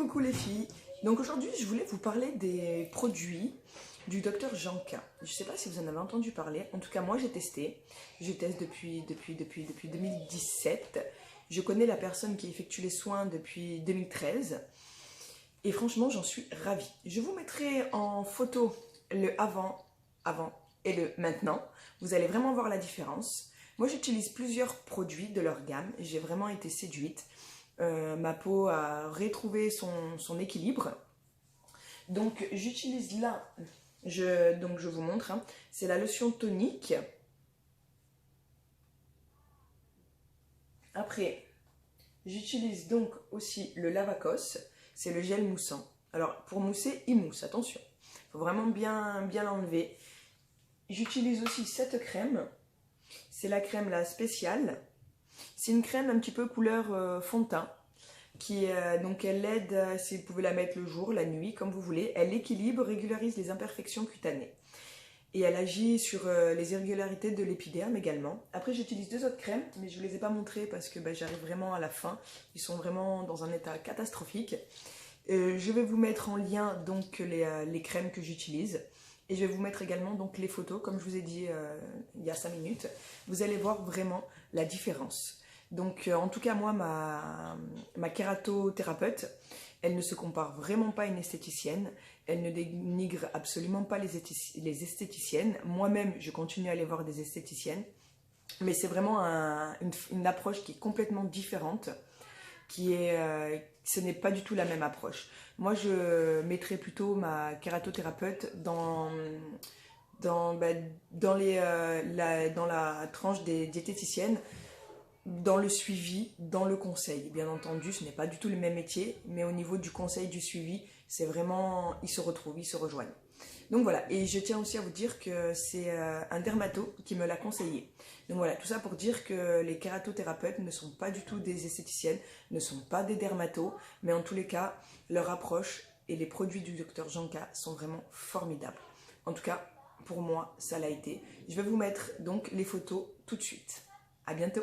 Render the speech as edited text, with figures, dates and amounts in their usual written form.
Coucou les filles. Donc aujourd'hui, je voulais vous parler des produits du docteur Janka. Je ne sais pas si vous en avez entendu parler. En tout cas, moi, j'ai testé. Je teste depuis 2017. Je connais la personne qui effectue les soins depuis 2013. Et franchement, j'en suis ravie. Je vous mettrai en photo le avant et le maintenant. Vous allez vraiment voir la différence. Moi, j'utilise plusieurs produits de leur gamme. J'ai vraiment été séduite. Ma peau a retrouvé son équilibre. Donc, j'utilise là, donc je vous montre, hein, c'est la lotion tonique. Après, j'utilise donc aussi le Lavacos, c'est le gel moussant. Alors, pour mousser, il mousse, attention. Il faut vraiment bien l'enlever. J'utilise aussi cette crème. C'est la crème la spéciale. C'est une crème un petit peu couleur fond de teint. Donc elle aide, si vous pouvez la mettre le jour, la nuit, comme vous voulez. Elle équilibre, régularise les imperfections cutanées. Et elle agit sur les irrégularités de l'épiderme également. Après, j'utilise deux autres crèmes, mais je ne vous les ai pas montrées parce que j'arrive vraiment à la fin. Ils sont vraiment dans un état catastrophique. Je vais vous mettre en lien donc les crèmes que j'utilise. Et je vais vous mettre également donc les photos, comme je vous ai dit il y a 5 minutes. Vous allez voir vraiment la différence. Donc en tout cas moi, ma kératothérapeute, elle ne se compare vraiment pas à une esthéticienne. Elle ne dénigre absolument pas les esthéticiennes. Moi-même, je continue à aller voir des esthéticiennes. Mais c'est vraiment une approche qui est complètement différente. Ce n'est pas du tout la même approche. Moi, je mettrais plutôt ma kératothérapeute dans la tranche des diététiciennes, dans le suivi, dans le conseil. Bien entendu, ce n'est pas du tout le même métier, mais au niveau du conseil, du suivi, c'est vraiment, ils se retrouvent, ils se rejoignent. Donc voilà, et je tiens aussi à vous dire que c'est un dermato qui me l'a conseillé. Donc voilà, tout ça pour dire que les kératothérapeutes ne sont pas du tout des esthéticiennes, ne sont pas des dermatos, mais en tous les cas, leur approche et les produits du docteur Janka sont vraiment formidables. En tout cas, pour moi, ça l'a été. Je vais vous mettre donc les photos tout de suite. À bientôt!